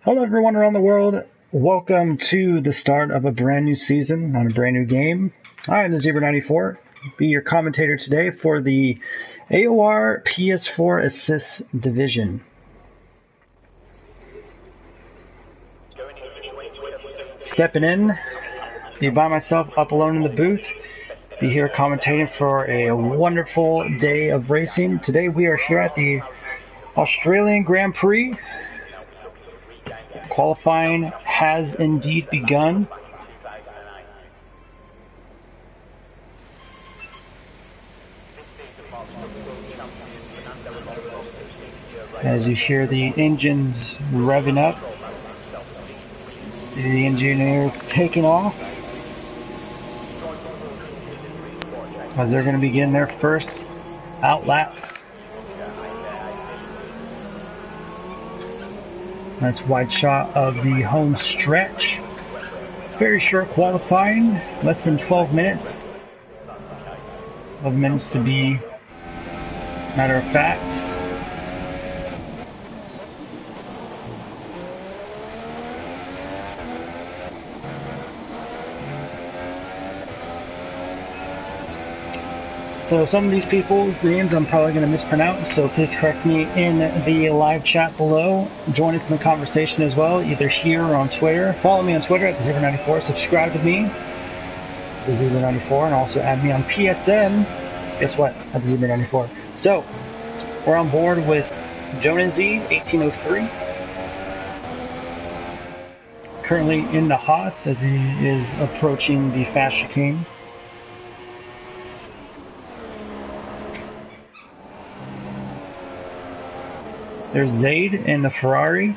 Hello everyone around the world, welcome to the start of a brand new season on a brand new game. I am the Zebra94, be your commentator today for the AOR PS4 Assist Division. Stepping in, be by myself up alone in the booth, be here commentating for a wonderful day of racing. Today we are here at the Australian Grand Prix. Qualifying has indeed begun. As you hear the engines revving up, the engineers taking off as they're going to begin their first out laps. Nice wide shot of the home stretch. Very short qualifying, less than 12 minutes. 12 minutes to be matter of fact. So some of these people's names I'm probably going to mispronounce, so please correct me in the live chat below. Join us in the conversation as well, either here or on Twitter. Follow me on Twitter at the Zebra94. Subscribe to me, the Zebra94, and also add me on PSN. Guess what? At the Zebra94. So we're on board with Jonesy 1803. Currently in the Haas as he is approaching the fast chicane. There's Zaid in the Ferrari.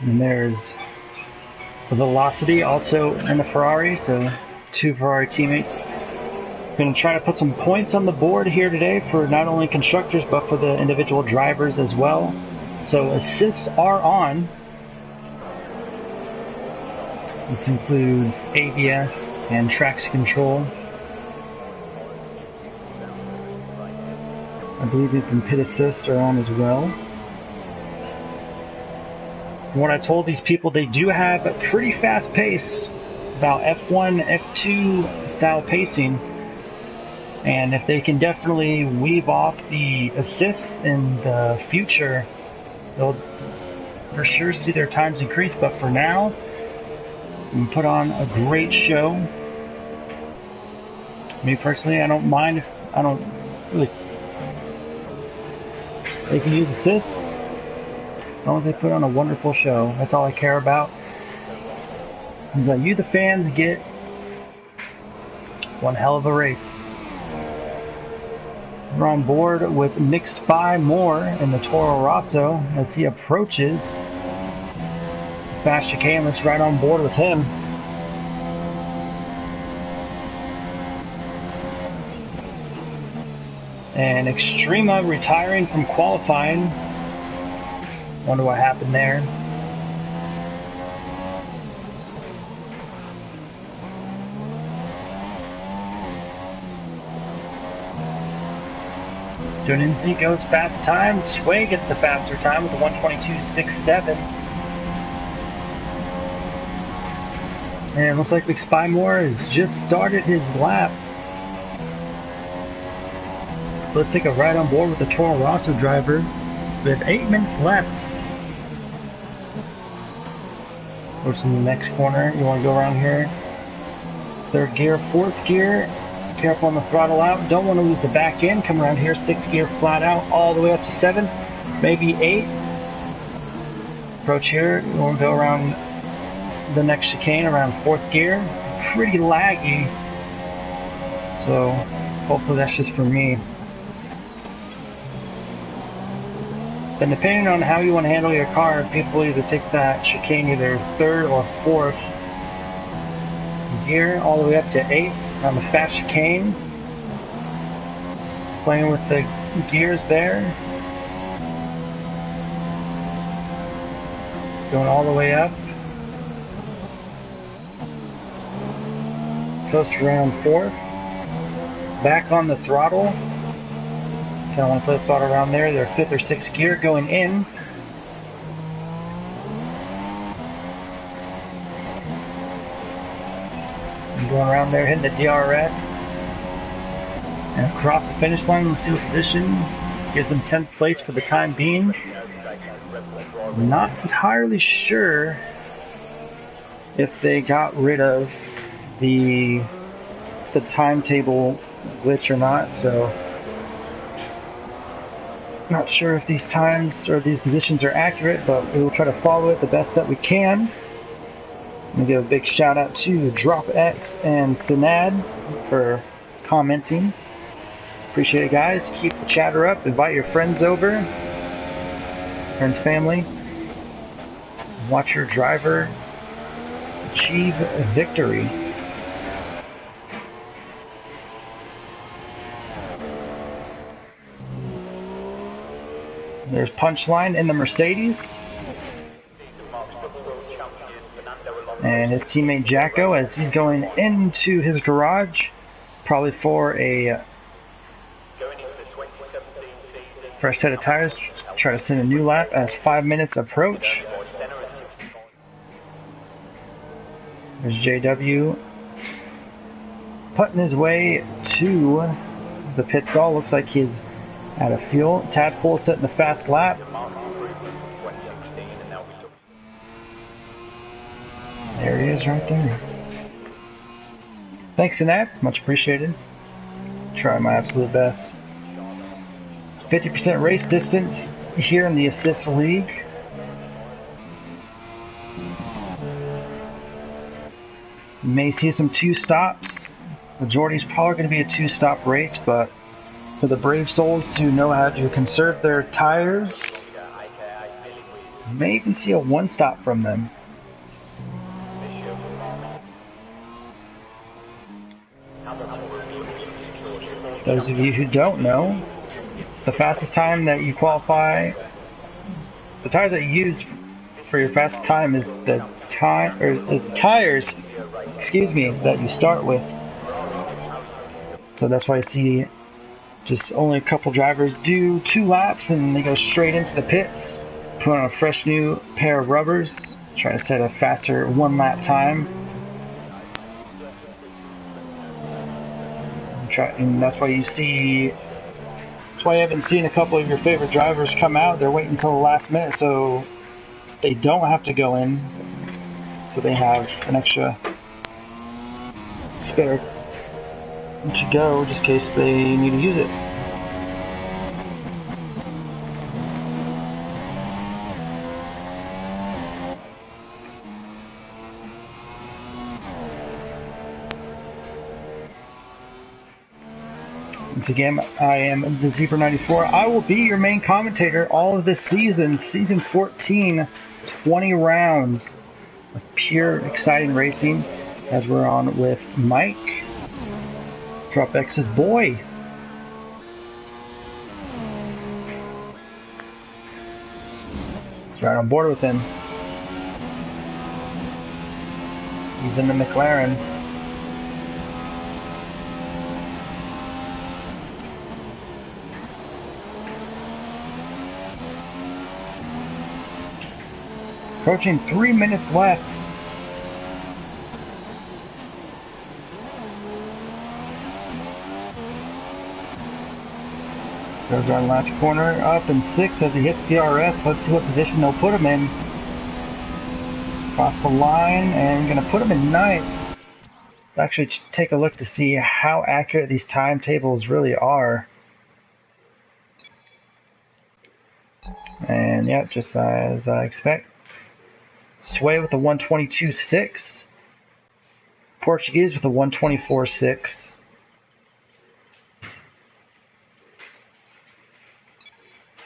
And there's the Velocity also in the Ferrari, so two Ferrari teammates. Going to try to put some points on the board here today for not only constructors but for the individual drivers as well. So assists are on. This includes ABS and traction control. I believe even pit assists are on as well. From what I told these people, they do have a pretty fast pace, about F1, F2 style pacing. And if they can definitely weave off the assists in the future, they'll for sure see their times increase. But for now, and put on a great show. Me personally, I don't mind if I don't really. They can use assists as long as they put on a wonderful show. That's all I care about. Is that you, the fans, get one hell of a race. We're on board with Nick Spy Moore in the Toro Rosso as he approaches fast chicane. Looks right on board with him. And Extrema retiring from qualifying. Wonder what happened there. Jonesy goes fast time. Sway gets the faster time with a 1:22.67. And it looks like Spy Moore has just started his lap. So let's take a ride on board with the Toro Rosso driver. We have 8 minutes left. Go to the next corner. You want to go around here. Third gear, fourth gear. Careful on the throttle out. Don't want to lose the back end. Come around here, 6th gear flat out, all the way up to 7, maybe 8. Approach here. You want to go around the next chicane around 4th gear. Pretty laggy, so hopefully that's just for me. Then depending on how you want to handle your car, people either take that chicane either 3rd or 4th gear all the way up to 8 on the fast chicane. Playing with the gears there. Going all the way up. coast around 4th. Back on the throttle. Kind of want to play the throttle around there. They're 5th or 6th gear going in. And going around there, hitting the DRS. And across the finish line in the single position. Gives them 10th place for the time being. Not entirely sure if they got rid of the timetable glitch or not, so not sure if these times or these positions are accurate, but we will try to follow it the best that we can. I'm gonna give a big shout out to DropX and Sinad for commenting. Appreciate it, guys. Keep the chatter up. Invite your friends over, friends, family. Watch your driver achieve a victory. There's Punchline in the Mercedes. And his teammate Jacko as he's going into his garage, probably for a fresh set of tires, try to send a new lap as 5 minutes approach. There's JW putting his way to the pit stall. Looks like he's out of fuel. Tadpole setting the fast lap. There he is right there. Thanks, Sinat. Much appreciated. Try my absolute best. 50% race distance here in the Assist League. You may see some 2-stops. Majority's probably going to be a 2-stop race, but for the brave souls who know how to conserve their tires, you may even see a 1-stop from them. Those of you who don't know, the fastest time that you qualify, the tires that you use for your fastest time is the tires, that you start with. So that's why I see just only a couple drivers do 2 laps and they go straight into the pits, put on a fresh new pair of rubbers, try to set a faster 1-lap time. And that's why you haven't seen a couple of your favorite drivers come out. They're waiting until the last minute so they don't have to go in, so they have an extra spare to go just in case they need to use it. Once again, I am the Zebra94. I will be your main commentator all of this season, season 14, 20 rounds of pure exciting racing, as we're on with Mike, DropX's boy. He's right on board with him. He's in the McLaren. Approaching 3 minutes left. Goes our last corner, up in 6 as he hits DRS. Let's see what position they'll put him in. Across the line, and gonna put him in 9th. Actually, take a look to see how accurate these timetables really are. And yeah, just as I expect. Sway with a 122.6. Portuguese with a 124.6.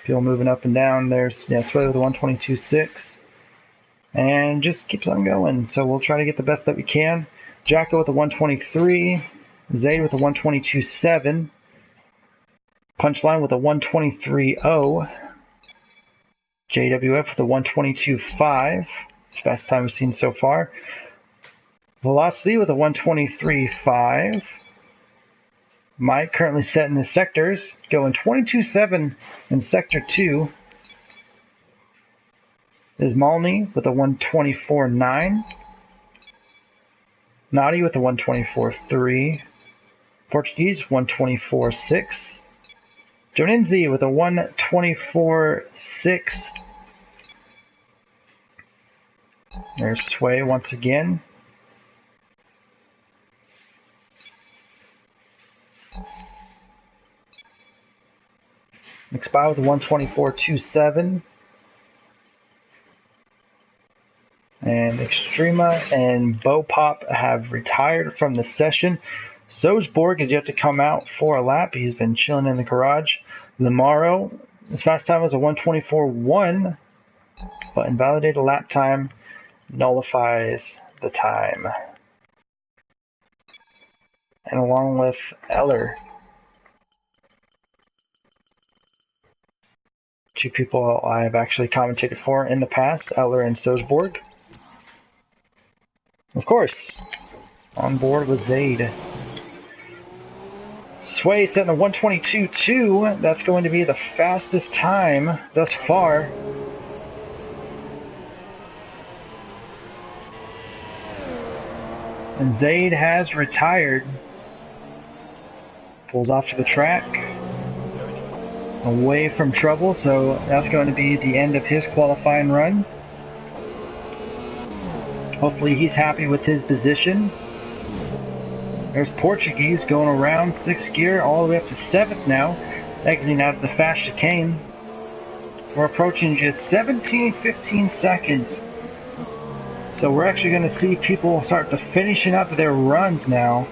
People moving up and down. There's Sway with a 122.6. And just keeps on going. So we'll try to get the best that we can. Jacko with a 123. Zayd with a 122.7. Punchline with a 123.0. JWF with a 122.5. It's the fastest time we've seen so far. Velocity with a 123.5. Mike currently setting his sectors, going 22.7 in Sector 2. Is Malney with a 124.9. Naughty with a 124.3. Portuguese 124.6. Joninzi with a 124.6. There's Sway once again. McSpy with a 124.27. And Extrema and Bopop have retired from the session. Sojborg is yet to come out for a lap. He's been chilling in the garage. Lamaro, his fast time was a 124.1, but invalidated lap time nullifies the time. And along with Eller, two people I have actually commentated for in the past, Eller and Sojborg. Of course, on board was Zaid. Sway setting a 122.2. That's going to be the fastest time thus far. And Zaid has retired. Pulls off to the track. Away from trouble, so that's going to be the end of his qualifying run. Hopefully he's happy with his position. There's Portuguese going around 6th gear all the way up to 7th now, exiting out of the fast chicane. So we're approaching just 15 seconds. So we're actually going to see people start to finishing up their runs now.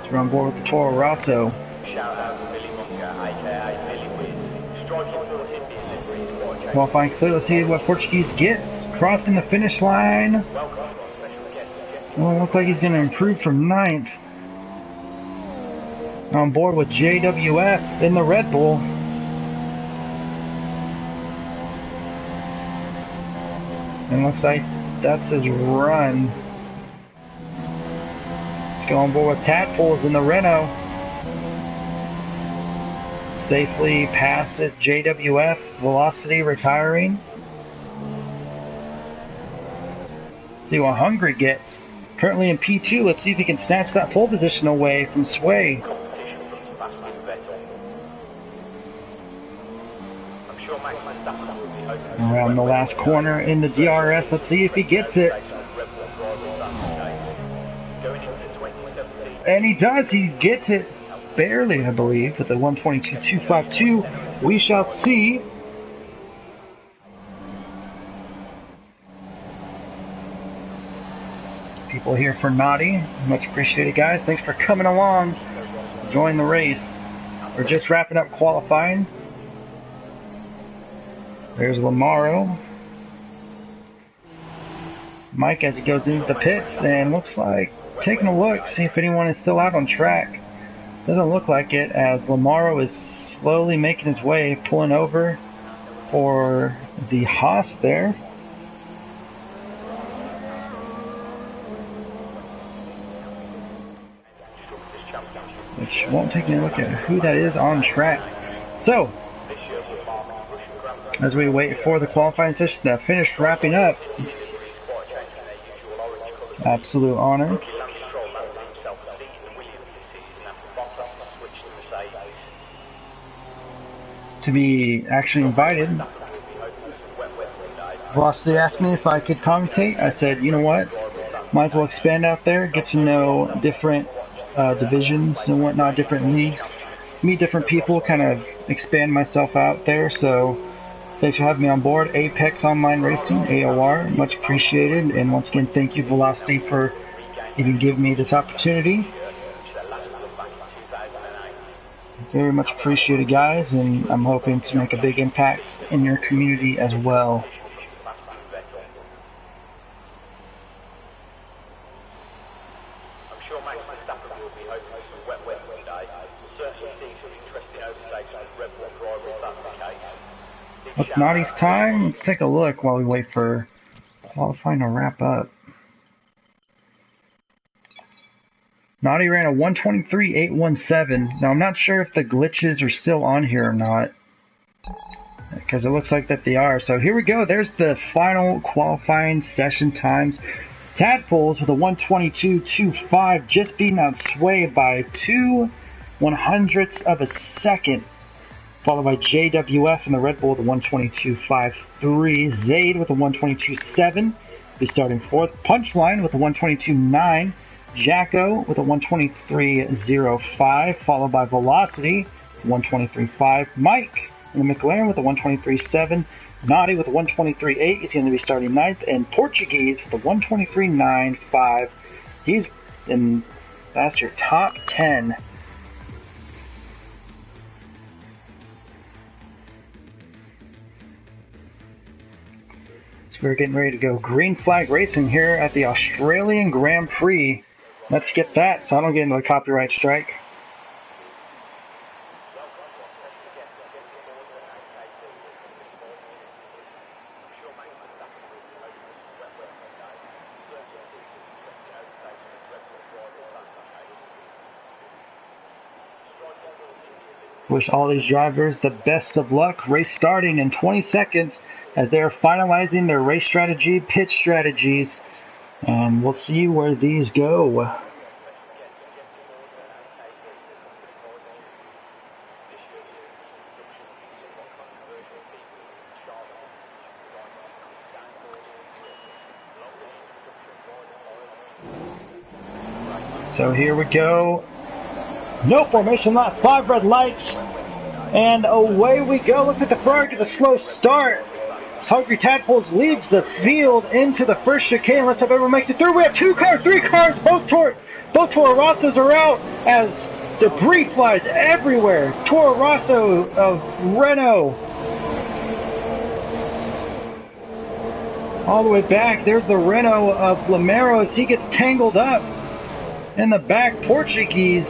So we're on board with the Toro Rosso. Shout out to Billy Bunker, aka Billy Wiz. Striking for the Indians. Qualifying clear. Let's see what Portuguese gets. Crossing the finish line. Well, look like he's going to improve from 9th. On board with JWF in the Red Bull. And looks like that's his run. Let's go on board with Tadpoles in the Renault. Safely passes JWF, Velocity retiring. See what Hungry gets. Currently in P2, let's see if he can snatch that pole position away from Sway. Around the last corner in the DRS, let's see if he gets it. And he does, he gets it. Barely, I believe, with the 122.252. We shall see. People here for Naughty. Much appreciated, guys. Thanks for coming along. Join the race. We're just wrapping up qualifying. There's Lamaro. Mike as he goes into the pits and looks like taking a look, see if anyone is still out on track. Doesn't look like it, as Lamaro is slowly making his way, pulling over for the Haas there. Which won't take me a look at who that is on track. So, as we wait for the qualifying session to finish wrapping up, absolute honor to be actually invited. Velocity asked me if I could commentate. I said, you know what, might as well expand out there, get to know different divisions and whatnot, different leagues, meet different people, kind of expand myself out there. So thanks for having me on board. Apex Online Racing, AOR, much appreciated. And once again, thank you, Velocity, for even giving me this opportunity. Very much appreciated, guys, and I'm hoping to make a big impact in your community as well. What's Naughty's time? Let's take a look while we wait for qualifying to wrap up. Naughty ran a 1:23.817. Now I'm not sure if the glitches are still on here or not, because it looks like that they are. So here we go. There's the final qualifying session times. Tadpoles with a 1:22.25, just beating out Sway by 2/100ths of a second, followed by JWF in the Red Bull with a 1:22.53. Zayd with a 1:22.7, be starting fourth. Punchline with a 1:22.9. Jacko with a 1:23.05, followed by Velocity with 1:23.5. Mike in the McLaren with a 1:23.7. Naughty with a 1:23.8. He's going to be starting ninth. And Portuguese with a 1:23.95. That's your top 10. So we're getting ready to go green flag racing here at the Australian Grand Prix. Let's skip that so I don't get into a copyright strike. Wish all these drivers the best of luck. Race starting in 20 seconds as they are finalizing their race strategy, pit strategies, and we'll see where these go. So here we go. No formation lap, 5 red lights, and away we go. Looks like the Ferrari gets a slow start. Hungry Tadpoles leads the field into the first chicane. Let's hope everyone makes it through. We have 2 cars, 3 cars, both Toro Rossos are out as debris flies everywhere. Toro Rosso of Renault. All the way back, there's the Renault of Lamero as he gets tangled up. In the back, Portuguese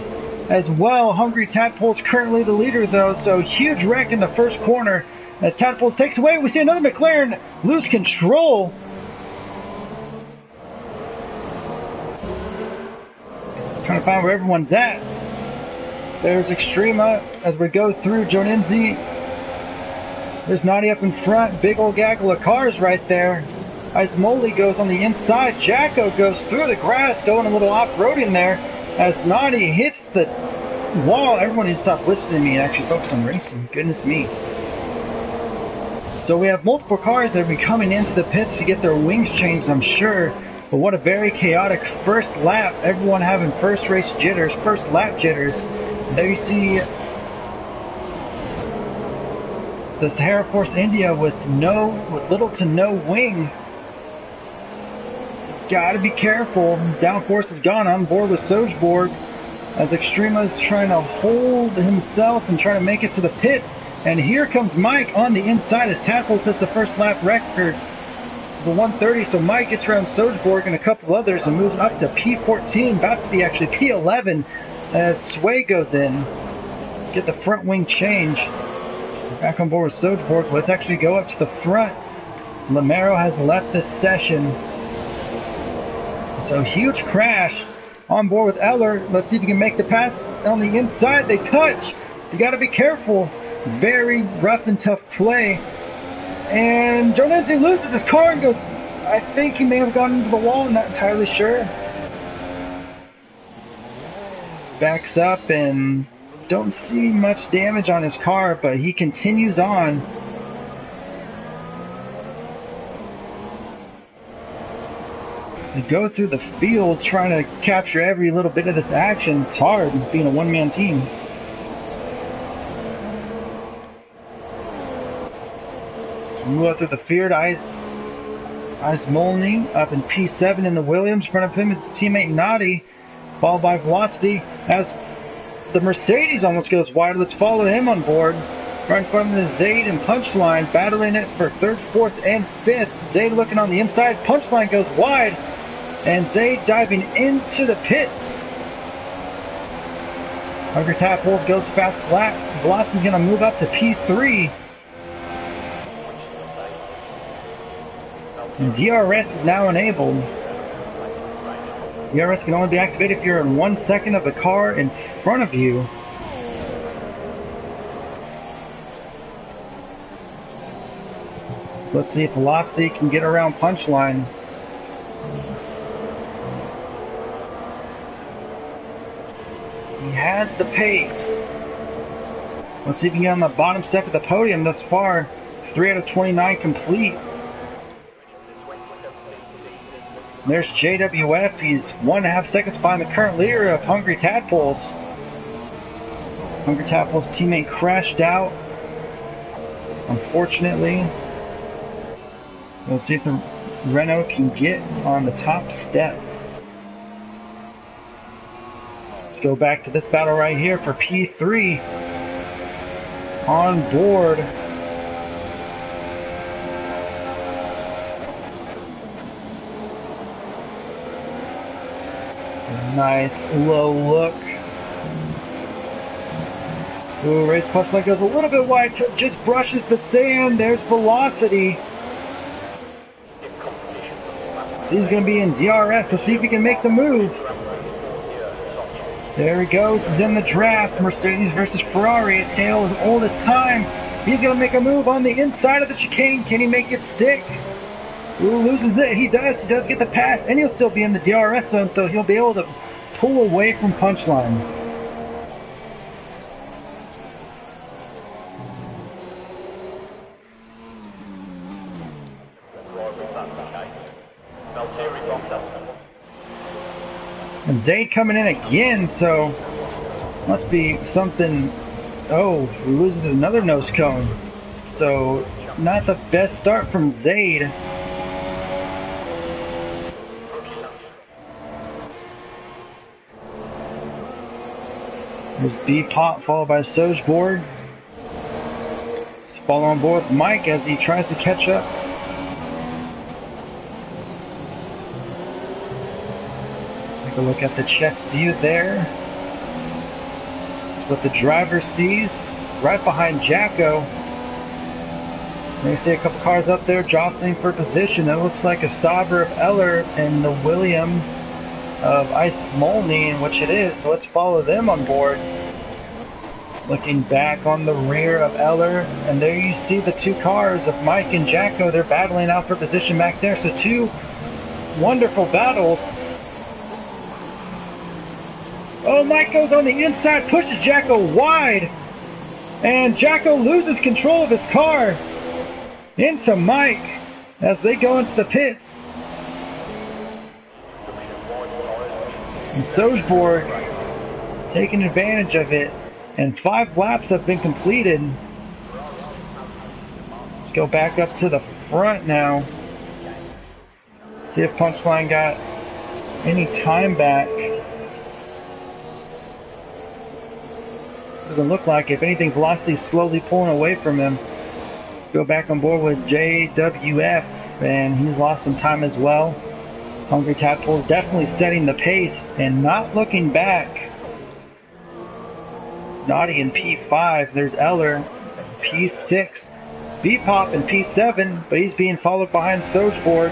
as well. Hungry Tadpoles currently the leader though, so huge wreck in the first corner. As Tadpoles takes away, we see another McLaren lose control. Trying to find where everyone's at. There's Extrema as we go through Joninzi. There's Naughty up in front. Big old gaggle of cars right there. Ismoli goes on the inside. Jacko goes through the grass, going a little off-roading there. As Naughty hits the wall. Everyone needs to stop listening to me and actually focus on racing. Goodness me. So we have multiple cars that will be coming into the pits to get their wings changed, I'm sure. But what a very chaotic first lap. Everyone having first race jitters, first lap jitters. There you see the Sahara Force India with little to no wing. Gotta be careful. Downforce is gone on board with Sojborg as Extrema is trying to hold himself and trying to make it to the pits. And here comes Mike on the inside as Tadpole sets the first lap record, the 1:30. So Mike gets around Sojborg and a couple others and moves up to P14, about to be actually P11 as Sway goes in. Get the front wing change. Back on board with Sojborg. Let's actually go up to the front. Lamero has left this session. So huge crash on board with Eller. Let's see if he can make the pass on the inside. They touch. You got to be careful. Very rough and tough play. And Joninzi loses his car and goes, I think he may have gone into the wall. I'm not entirely sure. Backs up and don't see much damage on his car, but he continues on. They go through the field trying to capture every little bit of this action. It's hard being a one-man team. Move up through the field. Ismolny up in P7 in the Williams. In front of him is his teammate Naughty, followed by Velocity as the Mercedes almost goes wide. Let's follow him on board. Right in front of the Zayd and Punchline, battling it for 3rd, 4th, and 5th. Zayd looking on the inside. Punchline goes wide. And Zayd diving into the pits. Hungry Tadpoles goes fast lap. Velocity's going to move up to P3. And DRS is now enabled. DRS can only be activated if you're in 1 second of the car in front of you. So let's see if Velocity can get around Punchline. He has the pace. Let's see if he can get on the bottom step of the podium thus far. 3 out of 29 complete. There's JWF. He's 1.5 seconds behind the current leader of Hungry Tadpoles. Hungry Tadpoles' teammate crashed out, unfortunately. So let's see if the Renault can get on the top step. Let's go back to this battle right here for P3. On board. Nice low look. Ooh, race Punchline goes a little bit wide, just brushes the sand. There's Velocity. So he's going to be in DRS. Let's see if he can make the move. There he goes. He's in the draft. Mercedes versus Ferrari. A tale as old as time. He's going to make a move on the inside of the chicane. Can he make it stick? Ooh, loses it. He does. He does get the pass. And he'll still be in the DRS zone, so he'll be able to pull away from Punchline. And Zayd coming in again, so must be something. Oh, he loses another nose cone. So not the best start from Zayd. There's B-Pop followed by Sojborg. Follow on board with Mike as he tries to catch up. Take a look at the chest view there. That's what the driver sees. Right behind Jacko. You see a couple cars up there jostling for position. It looks like a Sauber of Eller and the Williams of Ice Molney, which it is. So let's follow them on board. Looking back on the rear of Eller, and there you see the two cars of Mike and Jacko. They're battling out for position back there. So two wonderful battles. Oh, Mike goes on the inside, pushes Jacko wide, and Jacko loses control of his car into Mike as they go into the pits. And Sojborg taking advantage of it, and 5 laps have been completed. Let's go back up to the front now. See if Punchline got any time back. Doesn't look like it. If anything, Velocity's slowly pulling away from him. Let's go back on board with JWF, and he's lost some time as well. Hungry Tadpole is definitely setting the pace and not looking back. Naughty in P5. There's Eller, P6. B-Pop in P7, but he's being followed behind Sojborg.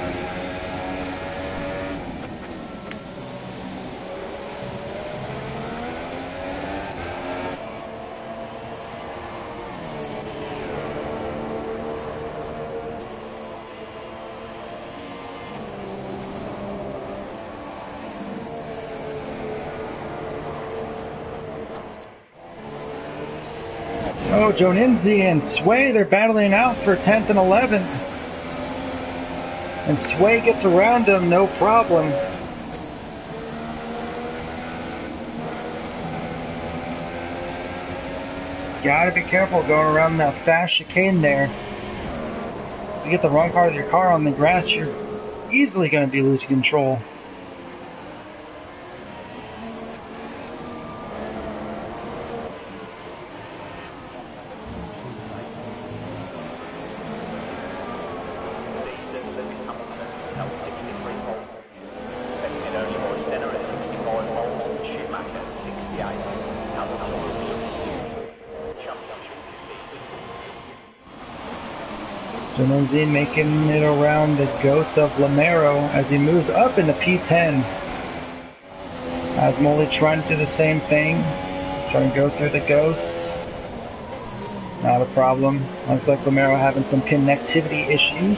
Oh, Joninzi and Sway, they're battling out for 10th and 11th. And Sway gets around him, no problem. Gotta be careful going around that fast chicane there. If you get the wrong part of your car on the grass, you're easily going to be losing control. Benzine making it around the ghost of Lamero as he moves up into P10. Asmoli trying to do the same thing, trying to go through the ghost. Not a problem. Looks like Lamero having some connectivity issues.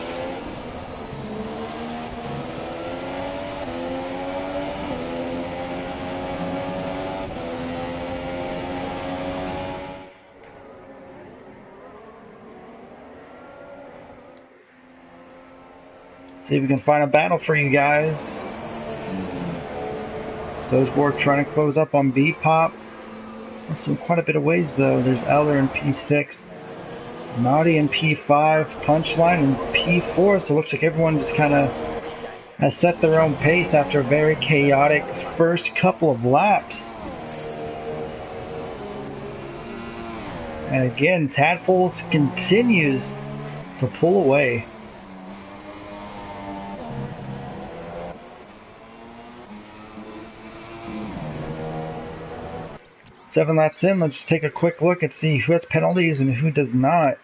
See if we can find a battle for you guys. Sojborg trying to close up on B-Pop. So quite a bit of ways though. There's Eller in P6, Naughty in P5, Punchline in P4. So it looks like everyone just kind of has set their own pace after a very chaotic first couple of laps. And again, Tadpoles continues to pull away. 7 laps in, let's take a quick look and see who has penalties and who does not.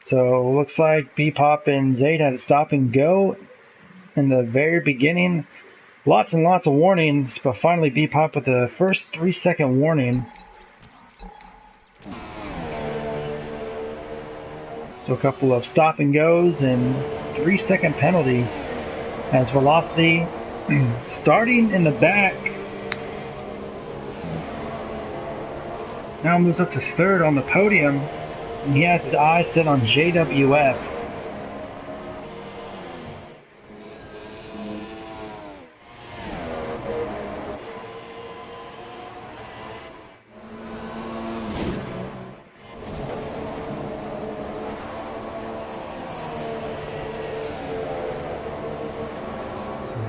So looks like B-Pop and Zayd had to stop and go in the very beginning. Lots and lots of warnings, but finally B-Pop with the first 3-second warning. So a couple of stop and goes and 3-second penalty as Velocity starting in the back. Now moves up to third on the podium, and he has his eyes set on JWF.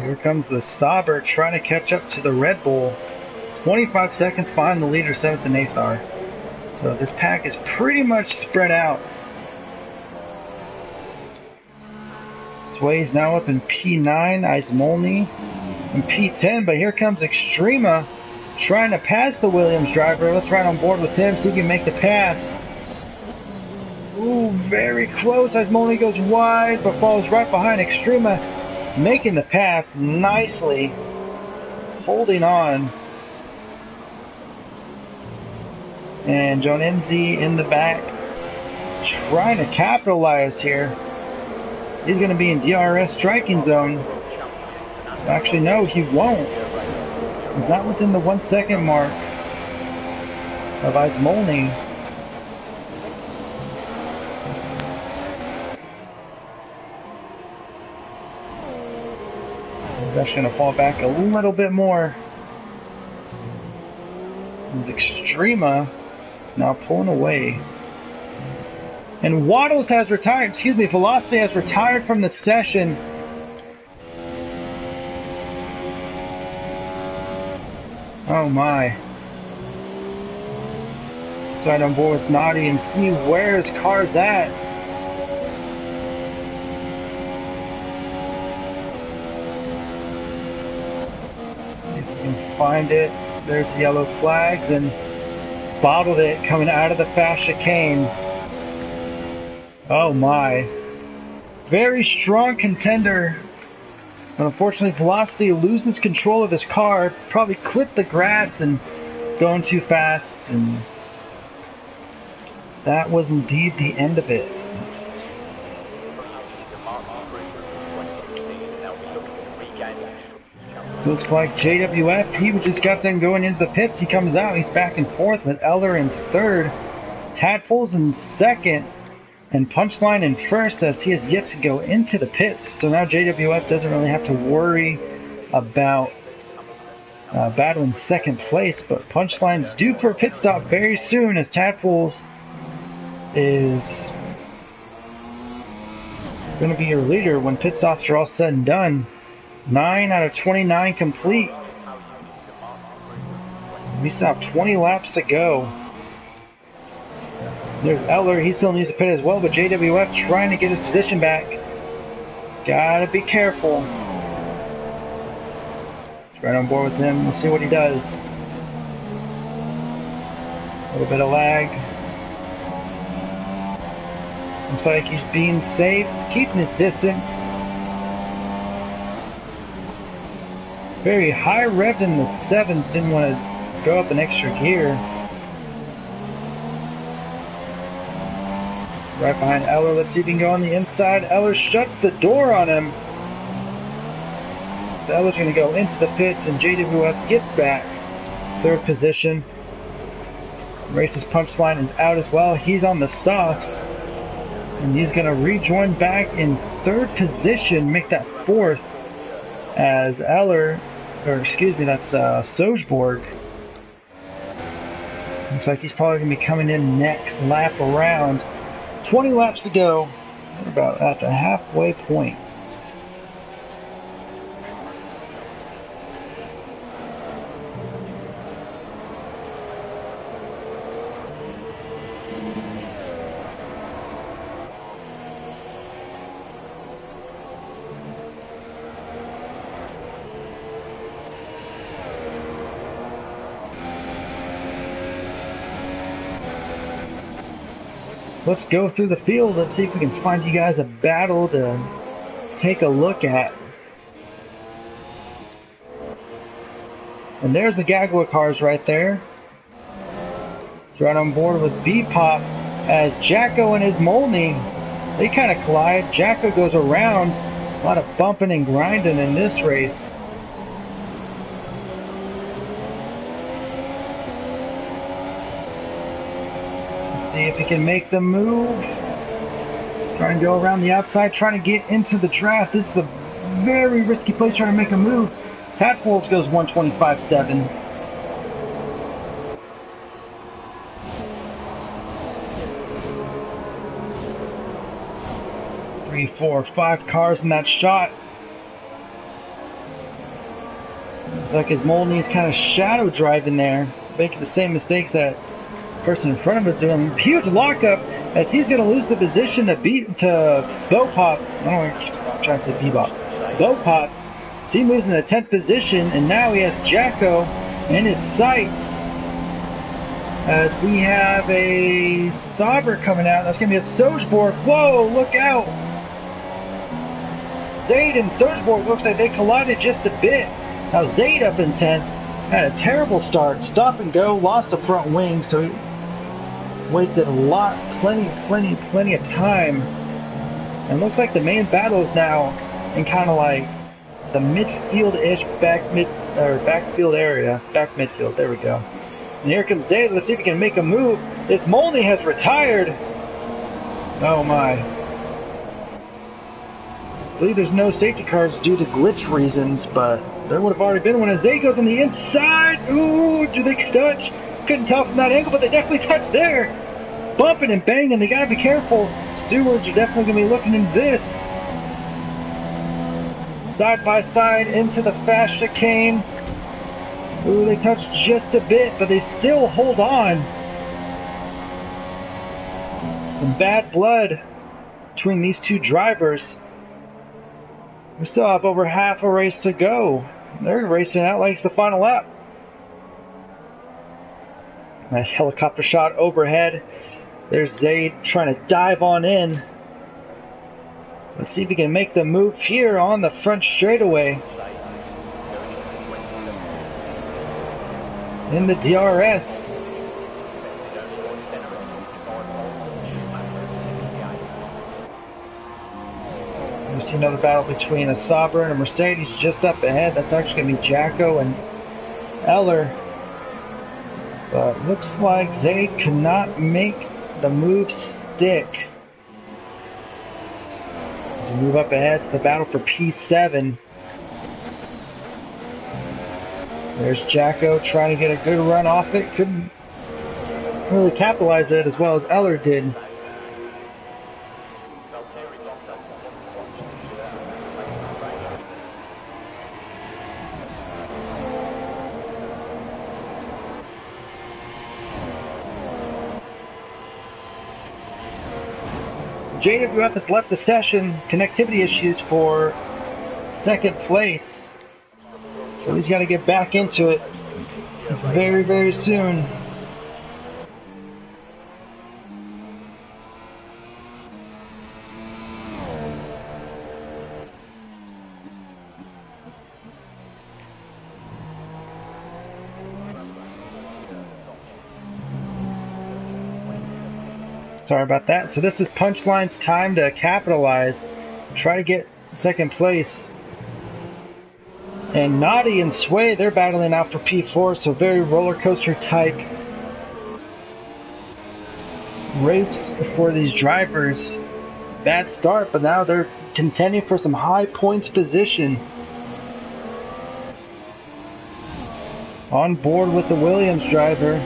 Here comes the Sauber trying to catch up to the Red Bull. 25 seconds behind the leader, 7th and 8th are. So this pack is pretty much spread out. Sway's now up in P9, Ismolny in P10, but here comes Extrema trying to pass the Williams driver. Let's ride on board with him so he can make the pass. Ooh, very close. Ismolny goes wide, but falls right behind Extrema. Making the pass nicely, holding on. And Jonenzi in the back, trying to capitalize here. He's going to be in DRS striking zone. Actually, no, he won't. He's not within the 1 second mark of Ismolny. He's actually going to fall back a little bit more. As Extrema is now pulling away. And Waddles has retired, Velocity has retired from the session. Oh my. So I'm on board with Naughty and see where his car's at. Find it. There's the yellow flags and bottled it coming out of the fast chicane. Oh my. Very strong contender. But unfortunately Velocity loses control of his car. Probably clipped the grass and going too fast, and that was indeed the end of it. So looks like JWF, he just got done going into the pits. He comes out, he's back and forth with Eller in third, Tadpoles in second, and Punchline in first as he has yet to go into the pits. So now JWF doesn't really have to worry about battling second place, but Punchline's due for a pit stop very soon as Tadpoles is going to be your leader when pit stops are all said and done. 9 out of 29 complete. We still have 20 laps to go. There's Eller, he still needs to pit as well, but JWF trying to get his position back. Gotta be careful. Right on board with him, we'll see what he does. A little bit of lag. Looks like he's being safe, keeping his distance. Very high revved in the 7th, didn't want to go up an extra gear. Right behind Eller, let's see if he can go on the inside. Eller shuts the door on him. Eller's going to go into the pits and JWF gets back. 3rd position. Race's punchline is out as well. He's on the softs. And he's going to rejoin back in 3rd position, make that 4th. As Eller, or excuse me, that's Sojborg. Looks like he's probably going to be coming in next lap around. 20 laps to go. We're about at the halfway point. Let's go through the field. Let's see if we can find you guys a battle to take a look at. And there's the Gagwa cars right there. It's right on board with B-Pop as Jacko and his Molney, they kind of collide. Jacko goes around. A lot of bumping and grinding in this race. See if he can make the move. Trying to go around the outside, trying to get into the draft. This is a very risky place trying to make a move. Tadpoles goes 125.7. 3, 4, 5 cars in that shot. It's like his Molney's kind of shadow driving there, making the same mistakes that person in front of us doing. Huge lockup as he's going to lose the position to Bopop. I don't know, I'm trying to say Bebop. Bopop. So he moves in the 10th position, and now he has Jacko in his sights. As we have a Sauber coming out. That's going to be a Sojborg. Whoa, look out! Zaid and Sojborg looks like they collided just a bit. Now Zaid up in 10th. Had a terrible start. Stop and go. Lost the front wing, so he wasted plenty of time. And looks like the main battle is now in kind of like the midfield-ish backfield area. Back midfield. There we go. And here comes Zayd. Let's see if he can make a move. This Molney has retired. Oh my. I believe there's no safety cars due to glitch reasons, but there would have already been one. As Zayd goes on the inside. Ooh, do they touch? Couldn't tell from that angle, but they definitely touched there. Bumping and banging. They gotta be careful. Stewards are definitely gonna be looking into this. Side by side into the fast chicane. Ooh, they touched just a bit, but they still hold on. Some bad blood between these two drivers. We still have over half a race to go. They're racing out like it's the final lap. Nice helicopter shot overhead. There's Zayd trying to dive on in. Let's see if he can make the move here on the front straightaway. In the DRS. We see another battle between a Sauber and a Mercedes just up ahead. That's actually going to be Jacko and Eller. But looks like Zayd cannot make the move stick. As we move up ahead to the battle for P7. There's Jacko trying to get a good run off it. Couldn't really capitalize it as well as Eller did. JWF has left the session. Connectivity issues for second place. So he's got to get back into it very, very soon. Sorry about that. So this is Punchline's time to capitalize, try to get second place. And Naughty and Sway, they're battling out for P4, so very roller coaster type race for these drivers. Bad start, but now they're contending for some high points position. On board with the Williams driver.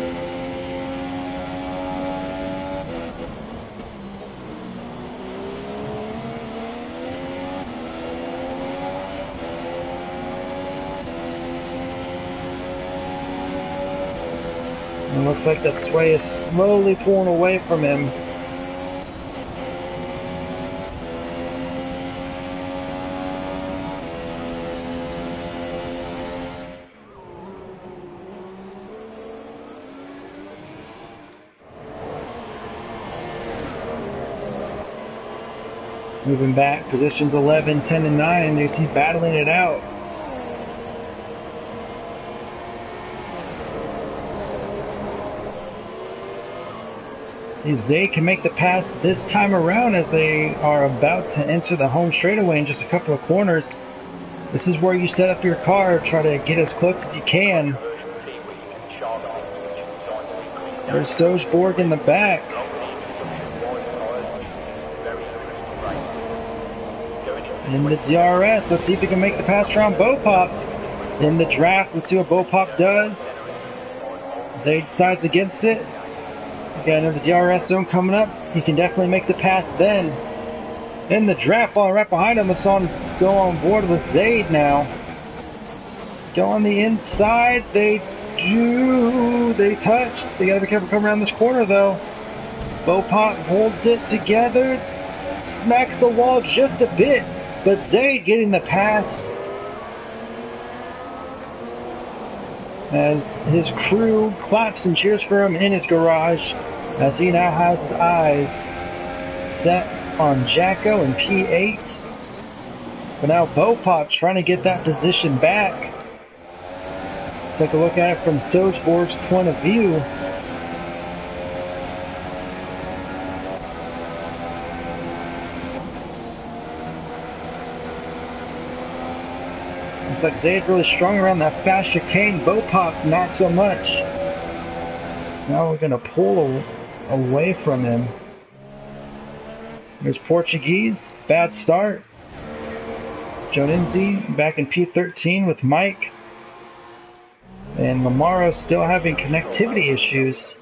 It looks like that Sway is slowly pulling away from him. Moving back, positions 11, 10, and 9. You see battling it out. See if Zay can make the pass this time around as they are about to enter the home straightaway in just a couple of corners. This is where you set up your car, try to get as close as you can. There's Sojborg in the back. In the DRS, let's see if he can make the pass around Bopop. In the draft, let's see what Bopop does. Zay decides against it. He's got another DRS zone coming up. He can definitely make the pass then. In the draft, falling right behind him, let's go on board with Zayd now. Go on the inside. They touch. They gotta be careful coming around this corner though. Bopop holds it together. Smacks the wall just a bit. But Zayd getting the pass as his crew claps and cheers for him in his garage as he now has his eyes set on Jacko and P8. But now Bopop trying to get that position back. Take a look at it from Sojborg's point of view. Looks like Zayd really strong around that fast chicane. Bopop not so much. Now we're going to pull away from him. There's Portuguese. Bad start. Joninzi back in P13 with Mike. And Lamaro still having connectivity issues.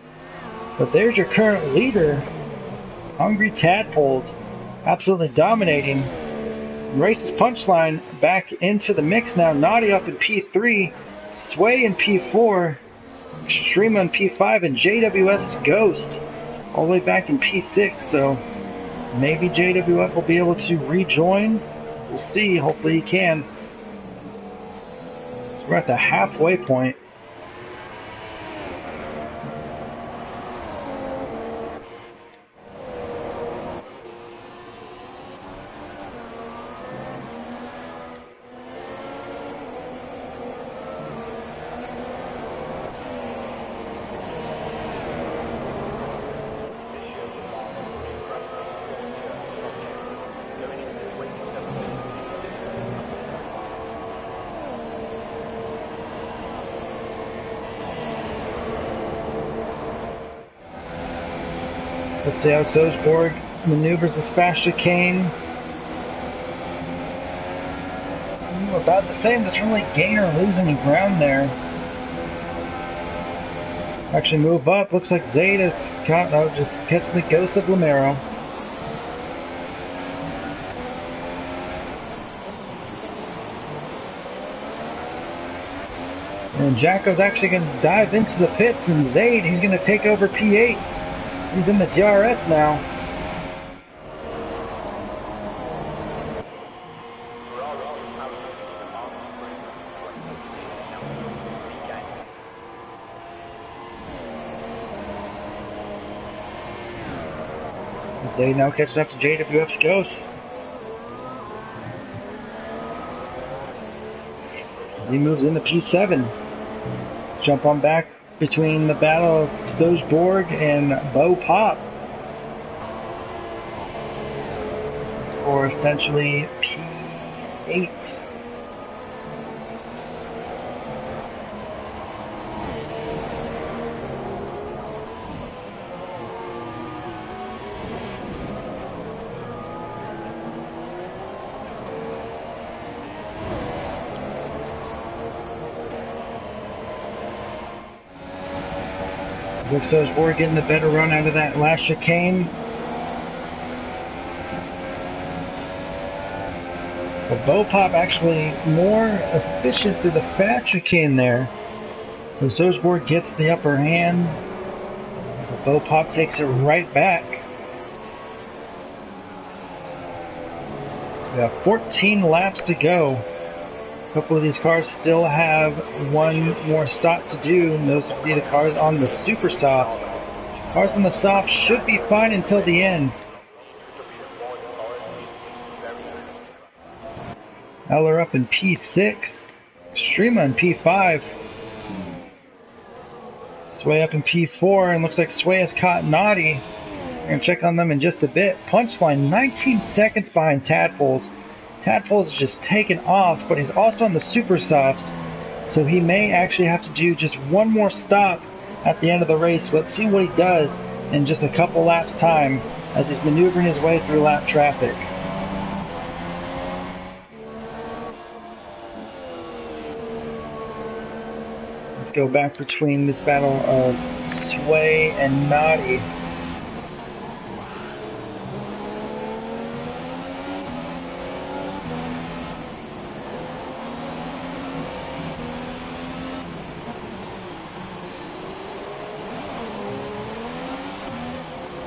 But there's your current leader. Hungry Tadpoles. Absolutely dominating. Race's Punchline back into the mix now. Naughty up in P3, Sway in P4, Extrema in P5, and JWF's Ghost all the way back in P6. So maybe JWF will be able to rejoin. We'll see. Hopefully he can. So we're at the halfway point. Let's see how Sojborg maneuvers this fast chicane. About the same, doesn't really gain or lose any ground there. Actually move up, looks like Zayd is caught, just catching the ghost of Lamero. And Jacko's actually going to dive into the pits, and Zayd, he's going to take over P8. He's in the DRS now. They now catching up to JWF's Ghost. As he moves into P7. Jump on back between the battle of Sojborg and Bopop. for essentially P8. Looks like we're getting the better run out of that last chicane. But Bopop actually more efficient through the fat chicane there. So Sojborg gets the upper hand. But Bopop takes it right back. We have 14 laps to go. A couple of these cars still have one more stop to do, and those would be the cars on the super softs. Cars on the softs should be fine until the end. Eller up in P6, Extrema in P5, Sway up in P4, and looks like Sway has caught Naughty. We're going to check on them in just a bit. Punchline 19 seconds behind Tadpoles. Tadpoles is just taken off, but he's also on the super softs, so he may actually have to do just one more stop at the end of the race. Let's see what he does in just a couple laps time as he's maneuvering his way through lap traffic. Let's go back between this battle of Sway and Naughty.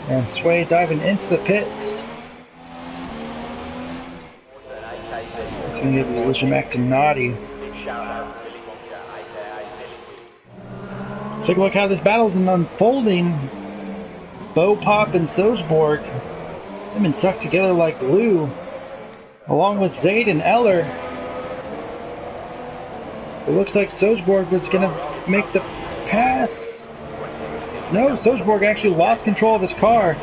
And Sway diving into the pits. He's going to give the position back to Naughty. Take a look how this battle is unfolding. Bopop and Sojborg have been stuck together like glue, along with Zaid and Eller. It looks like Sojborg was going to make the pass. No, Sojborg actually lost control of his car.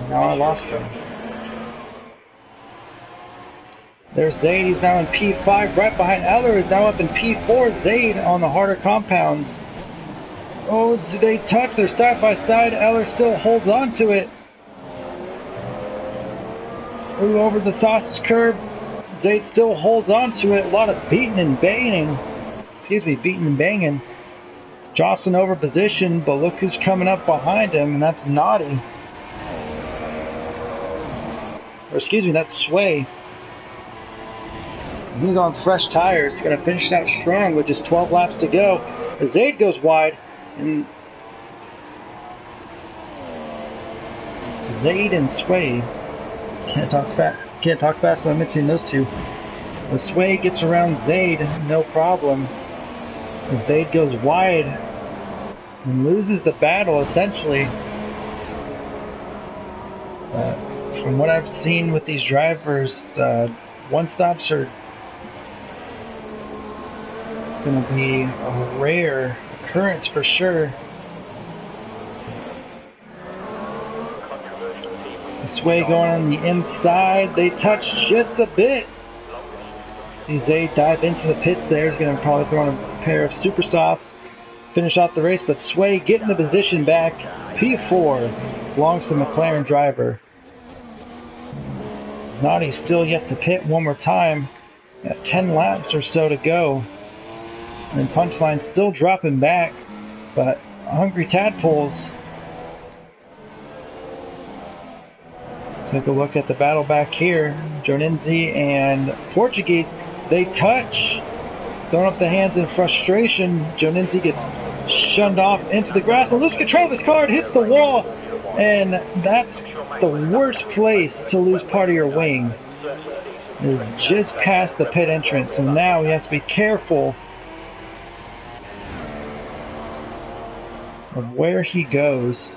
Now I lost him. There's Zaid, he's now in P5, right behind Eller is now up in P4. Zaid on the harder compounds. Oh, did they touch? They're side by side. Eller still holds on to it. Ooh, over the sausage curb. Zaid still holds on to it. A lot of beating and banging. Beating and banging. Jostling over position, but look who's coming up behind him, and that's Naughty. Or that's Sway. He's on fresh tires. He's going to finish out strong with just 12 laps to go. Zaid goes wide, and Zaid and Sway can't talk fast when I'm mixing those two. The Sway gets around Zaid, no problem. Zaid goes wide and loses the battle essentially. From what I've seen with these drivers, one stops are going to be a rare occurrence for sure. Sway going on the inside, they touch just a bit. See Zaid dive into the pits there. He's going to probably throw on a pair of super softs, finish off the race, but Sway getting the position back. P4 belongs to McLaren driver. Naughty still yet to pit one more time. Got 10 laps or so to go. And Punchline still dropping back, but Hungry Tadpoles. Take a look at the battle back here. Joninzi and Portuguese, they touch. Throwing up the hands in frustration. Joninzi gets shunned off into the grass and loses control of his car. It hits the wall. And that's the worst place to lose part of your wing. It is just past the pit entrance. So now he has to be careful of where he goes.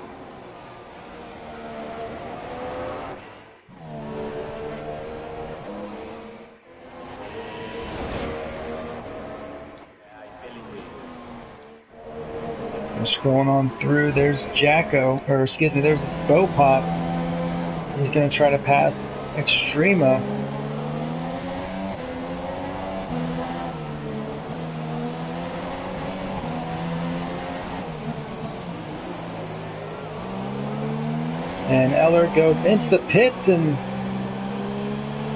Scrolling on through, there's Jacko, or excuse me, there's Bo Pop. He's going to try to pass Extrema. And Eller goes into the pits, and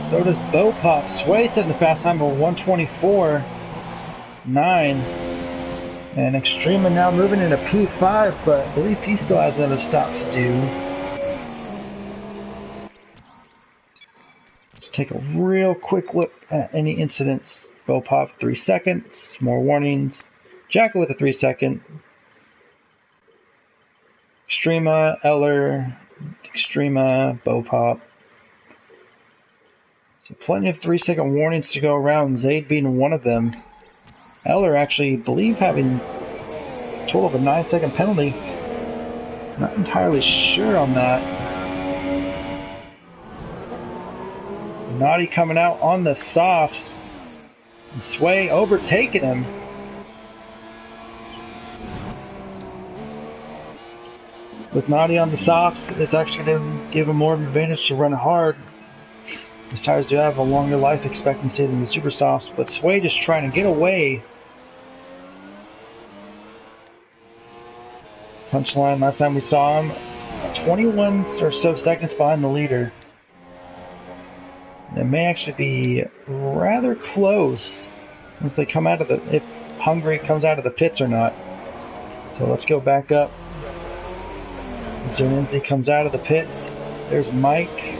so does Bo Pop. Sway setting the fast time of 1:24.9. And Extrema now moving into P5, but I believe he still has another stop to do. Let's take a real quick look at any incidents. Bo Pop 3 seconds, more warnings. Jacko with a 3 second. Extrema, Eller, Extrema, Bo Pop. So plenty of 3 second warnings to go around, Zaid being one of them. Eller actually, I believe, having a total of a 9 second penalty. Not entirely sure on that. Naughty coming out on the softs. And Sway overtaking him. With Naughty on the softs, it's actually going to give him more of an advantage to run hard. These tires do have a longer life expectancy than the super softs, but Sway just trying to get away. Punchline, last time we saw him, 21 or so seconds behind the leader. It may actually be rather close once they come out of the, if Hungary comes out of the pits or not. So let's go back up. As Joninzi comes out of the pits, there's Mike.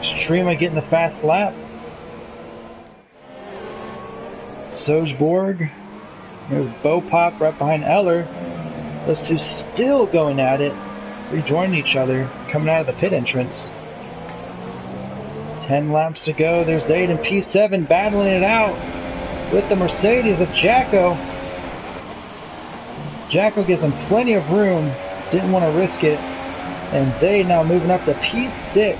Extrema getting the fast lap. Sojborg. There's Bo Pop right behind Eller. Those two still going at it, rejoining each other, coming out of the pit entrance. 10 laps to go. There's Zaid and P7 battling it out with the Mercedes of Jacko. Jacko gives him plenty of room, didn't want to risk it. And Zaid now moving up to P6.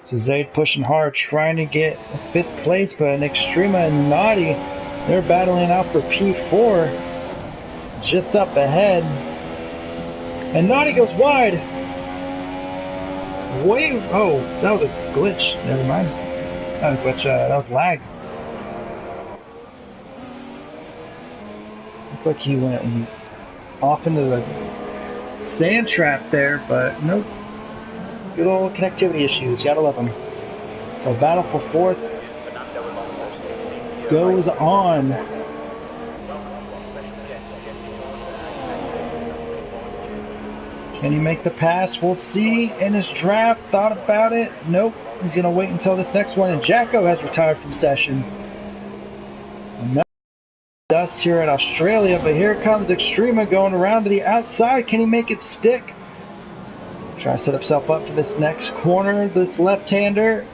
So Zaid pushing hard, trying to get 5th place, but Extrema and Naughty, they're battling out for P4, just up ahead. And Naughty goes wide. Way, oh, that was a glitch. Never mind. Not a glitch, that was lag. Looked like he went off into the sand trap there, but nope. Good old connectivity issues, gotta love them. So battle for 4th goes on. Can he make the pass? We'll see. In his draft, thought about it. Nope, he's gonna wait until this next one. And Jacko has retired from session. No dust here at Australia, but here comes Extrema going around to the outside. Can he make it stick? Try to set himself up for this next corner, this left-hander.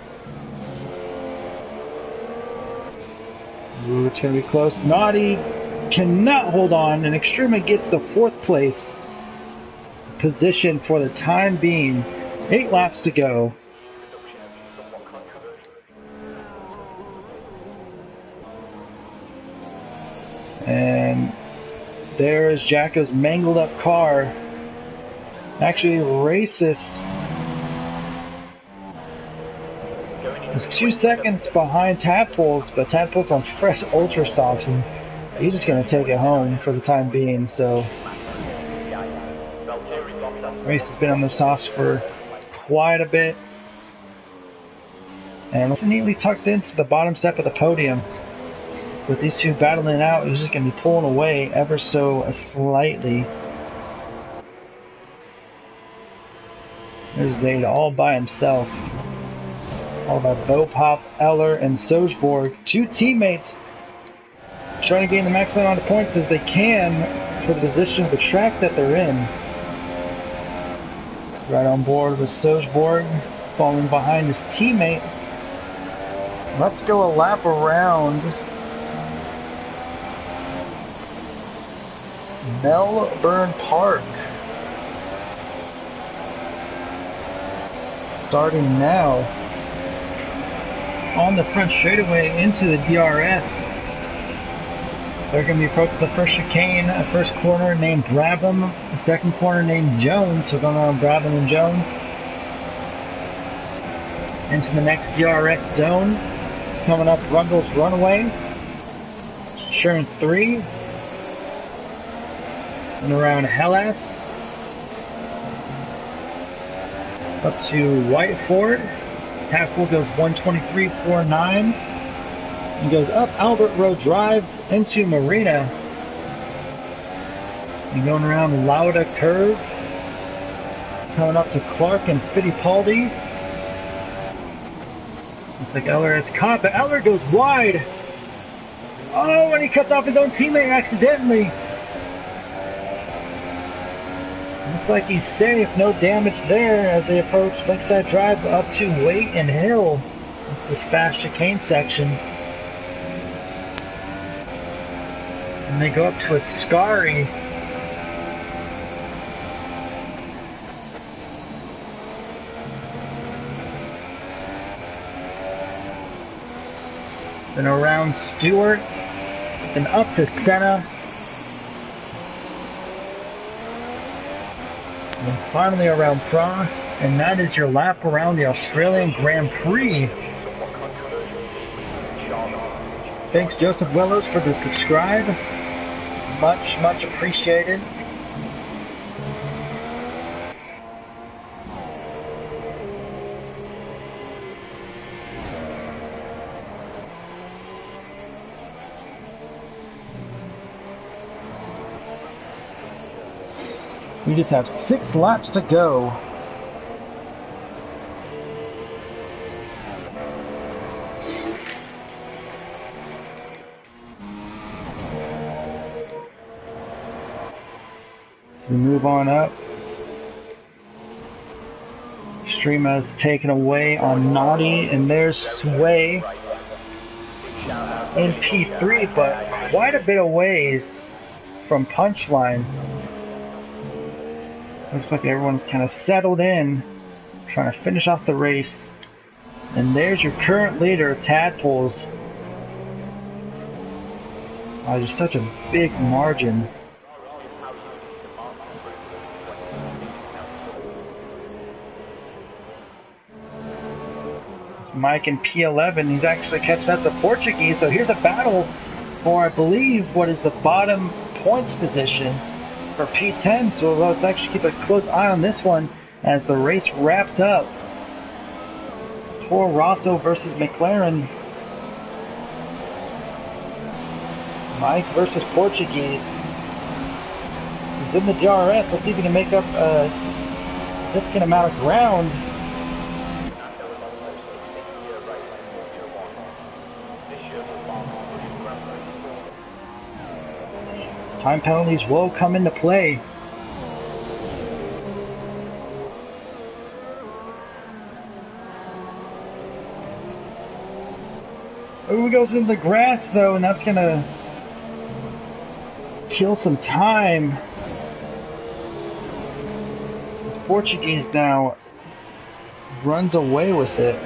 Ooh, it's going to be close. Naughty cannot hold on, and Extrema gets the 4th place position for the time being. 8 laps to go. And there is Jacko's mangled up car. Actually, Racist is 2 seconds behind Tadpoles, but Tadpoles on fresh Ultra Softs, and he's just going to take it home for the time being. So, Race has been on the softs for quite a bit, and it's neatly tucked into the bottom step of the podium. With these two battling it out, he's just going to be pulling away ever so slightly. There's Zaid all by himself. All by Bo Pop, Eller, and Sojborg. 2 teammates trying to gain the maximum amount of points as they can for the position of the track that they're in. Right on board with Sojborg, falling behind his teammate. Let's go a lap around. Melbourne Park. Starting now. On the front straightaway into the DRS. They're going to be approaching the first chicane, first corner named Brabham, the second corner named Jones, so going around Brabham and Jones. Into the next DRS zone. Coming up Rundle's Runaway. Turn 3. And around Hellas. Up to Whiteford. Tap pool goes 123.49. And goes up Albert Road Drive into Marina. And going around Lauda Curve. Coming up to Clark and Fittipaldi. Looks like Eller is caught, but Eller goes wide. Oh, and he cuts off his own teammate accidentally. Looks like he's safe, no damage there as they approach Lakeside Drive up to Waite and Hill. It's this fast chicane section. And they go up to Ascari. Then around Stewart, then up to Senna. And then finally around Prost, and that is your lap around the Australian Grand Prix. Thanks Joseph Willows for the subscribe. Much, much appreciated. We just have 6 laps to go. So we move on up. Streama's taken away on Naughty, and there's Sway in P3, but quite a bit of ways from Punchline. Looks like everyone's kind of settled in, trying to finish off the race. And there's your current leader, Tadpoles. Oh, just such a big margin. It's Mike in P11. He's actually catching up to Portuguese. So here's a battle for, I believe, what is the bottom points position for P10, so let's actually keep a close eye on this one as the race wraps up. Toro Rosso versus McLaren. Mike versus Portuguese. He's in the DRS. Let's see if he can make up a significant amount of ground. Time penalties will come into play. Ooh, goes into the grass though, and that's gonna kill some time. This Portuguese now runs away with it.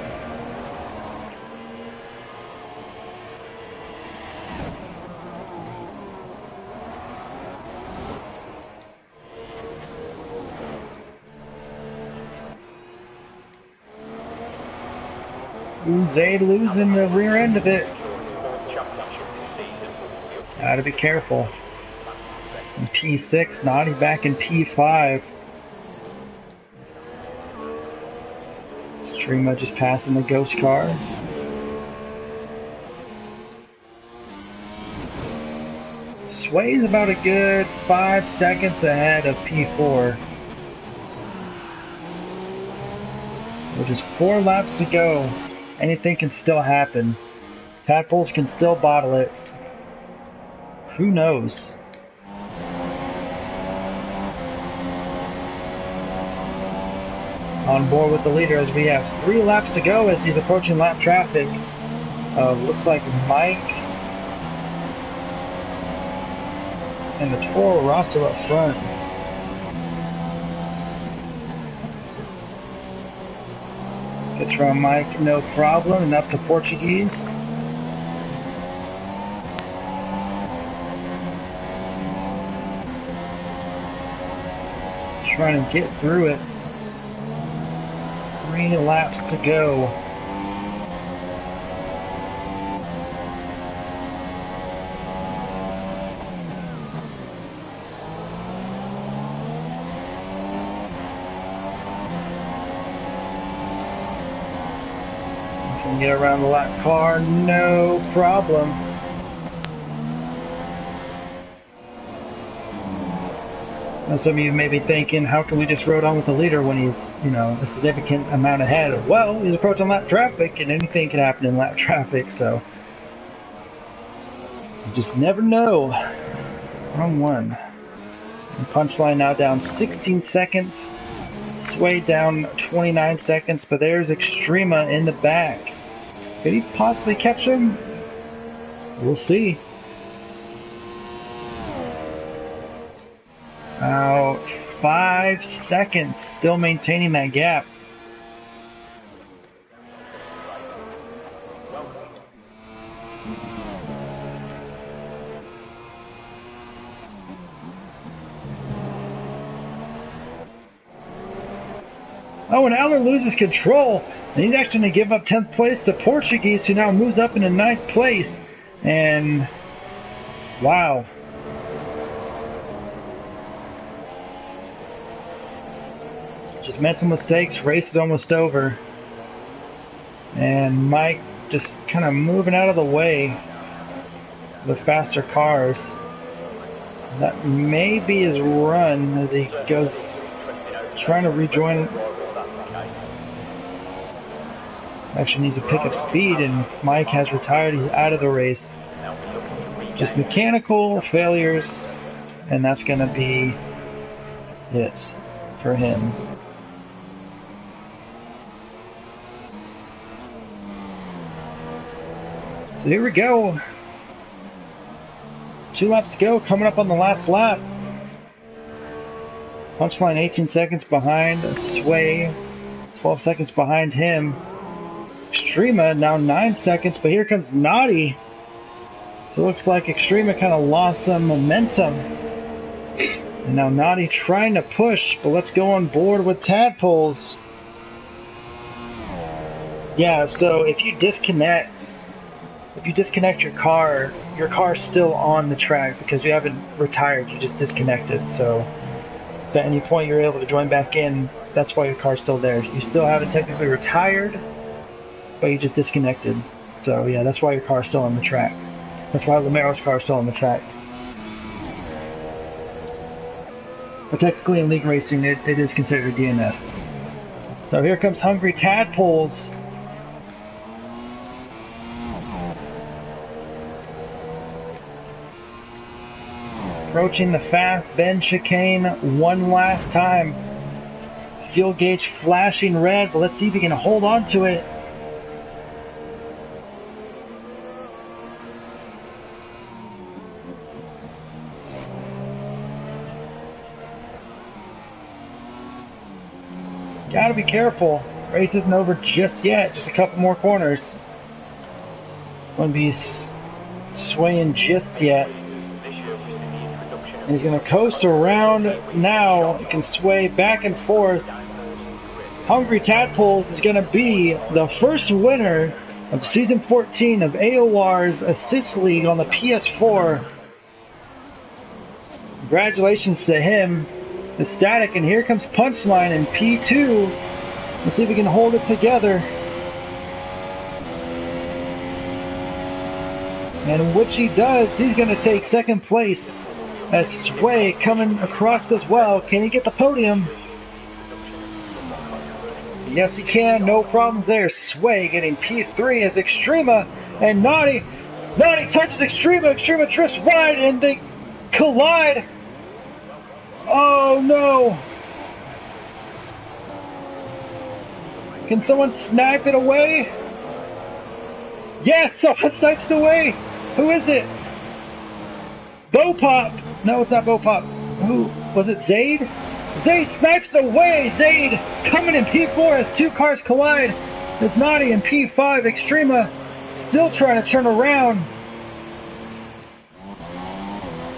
Zay losing the rear end of it. Gotta be careful. In P6, Naughty back in P5. Streama just passing the ghost car. Sway's about a good 5 seconds ahead of P4. With just 4 laps to go. Anything can still happen. Tadpoles can still bottle it. Who knows? On board with the leader as we have 3 laps to go as he's approaching lap traffic. Looks like Mike And the Toro Rosso up front. Gets around Mike, no problem, and up to Portuguese. Trying to get through it. 3 laps to go. Can get around the lap car, no problem. Now some of you may be thinking, how can we just rode on with the leader when he's, you know, a significant amount ahead? Well, he's approaching lap traffic, and anything can happen in lap traffic, so you just never know. Wrong one. And Punchline now down 16 seconds. Sway down 29 seconds, but there's Extrema in the back. Could he possibly catch him? We'll see. About 5 seconds, still maintaining that gap. Oh, and Aller loses control, and he's actually going to give up 10th place to Portuguese, who now moves up into 9th place. And wow. Just mental mistakes, race is almost over. And Mike just kind of moving out of the way with faster cars. That may be his run as he goes trying to rejoin. Actually needs to pick up speed, and Mike has retired. He's out of the race. Just mechanical failures, and that's going to be it for him. So here we go. 2 laps to go, coming up on the last lap. Punchline 18 seconds behind. Sway 12 seconds behind him. Extrema now 9 seconds, but here comes Naughty. So it looks like Extrema kind of lost some momentum. And now Naughty trying to push, but let's go on board with Tadpoles. Yeah, so if you disconnect your car's still on the track because you haven't retired, you just disconnected. So if at any point you're able to join back in, that's why your car's still there. You still haven't technically retired, but you just disconnected. So yeah, that's why your car's still on the track. That's why Lamero's car is still on the track. But technically in league racing, it is considered a DNF. So here comes Hungry Tadpoles. Approaching the fast bend chicane one last time. Fuel gauge flashing red, but let's see if he can hold on to it. Gotta be careful. Race isn't over just yet. Just a couple more corners. Won't be swaying just yet. And he's going to coast around now. He can sway back and forth. Hungry Tadpoles is going to be the first winner of Season 14 of AOR's Assist League on the PS4. Congratulations to him. The Static, and here comes Punchline in P2. Let's see if we can hold it together. And which he does. He's going to take second place. As Sway coming across as well. Can he get the podium? Yes, he can. No problems there. Sway getting P3 as Extrema and Naughty. Naughty touches Extrema. Extrema drifts wide and they collide. Oh no! Can someone snipe it away? Yes, someone snipes it away! Who is it? Bopop! No, it's not Bopop. Who was it? Zaid? Zaid snipes the way. Zaid coming in P4 as two cars collide. It's Naughty and P5 Extrema still trying to turn around.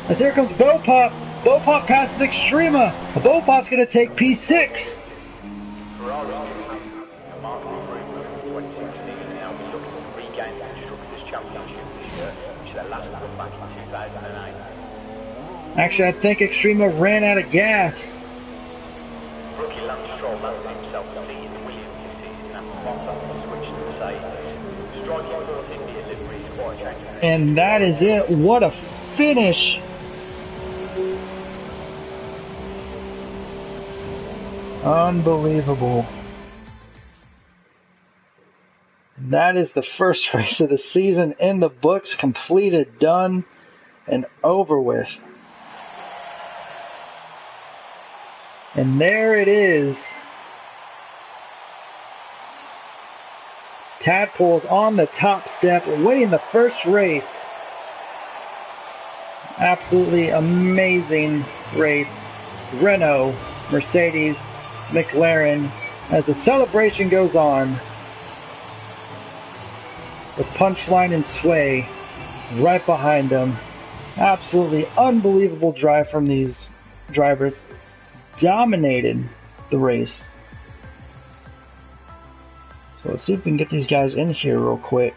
As here comes Bopop. Bopop passes Extrema. Bopop's going to take P6. Ferrari a marked improvement from 2016 and now be looking to regain the Constructors' Championship this year, which they last won back in 2008. Actually, I think Extrema ran out of gas. Rookie Lance Stroll landed himself defeated the Williams this season after Bottas switched to Mercedes. Striking for the India livery is quite a change. And that is it. What a finish. Unbelievable. That is the first race of the season in the books, completed, done, and over with. And there it is. Tadpoles on the top step, winning the first race. Absolutely amazing race. Renault, Mercedes, McLaren, as the celebration goes on. The punchline and sway right behind them. Absolutely unbelievable drive from these drivers. Dominated the race. So let's see if we can get these guys in here real quick.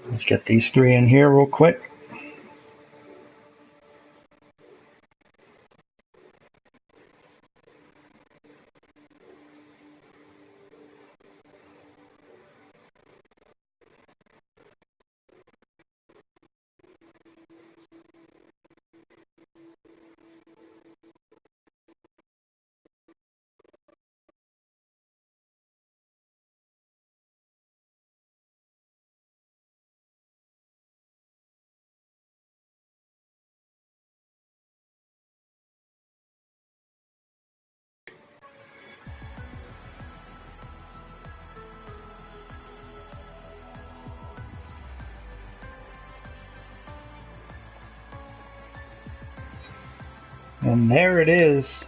Let's get these three in here real quick. And there it is.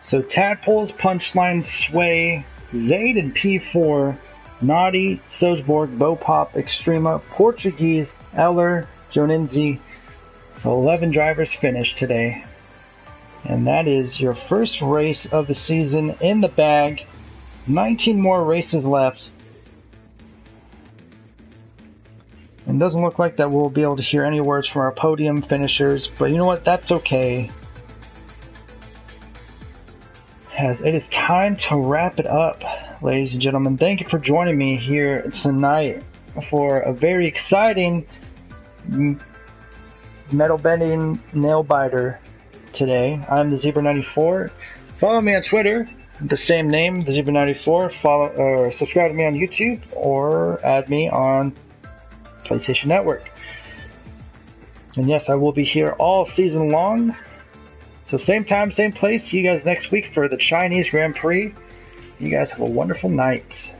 So Tadpoles, Punchline, Sway, Zaid and P4, Naughty, Sojborg, Bopop, Extrema, Portuguese, Eller, Joninzi. So 11 drivers finished today. And that is your first race of the season in the bag. 19 more races left. And doesn't look like that we'll be able to hear any words from our podium finishers, but you know what? That's okay. As it is time to wrap it up, ladies and gentlemen. Thank you for joining me here tonight for a very exciting metal bending nail biter today. I'm the Zebra94. Follow me on Twitter, the same name, the Zebra94. Follow or subscribe to me on YouTube or add me on PlayStation Network. And yes, I will be here all season long. So same time, same place. See you guys next week for the Chinese Grand Prix. You guys have a wonderful night.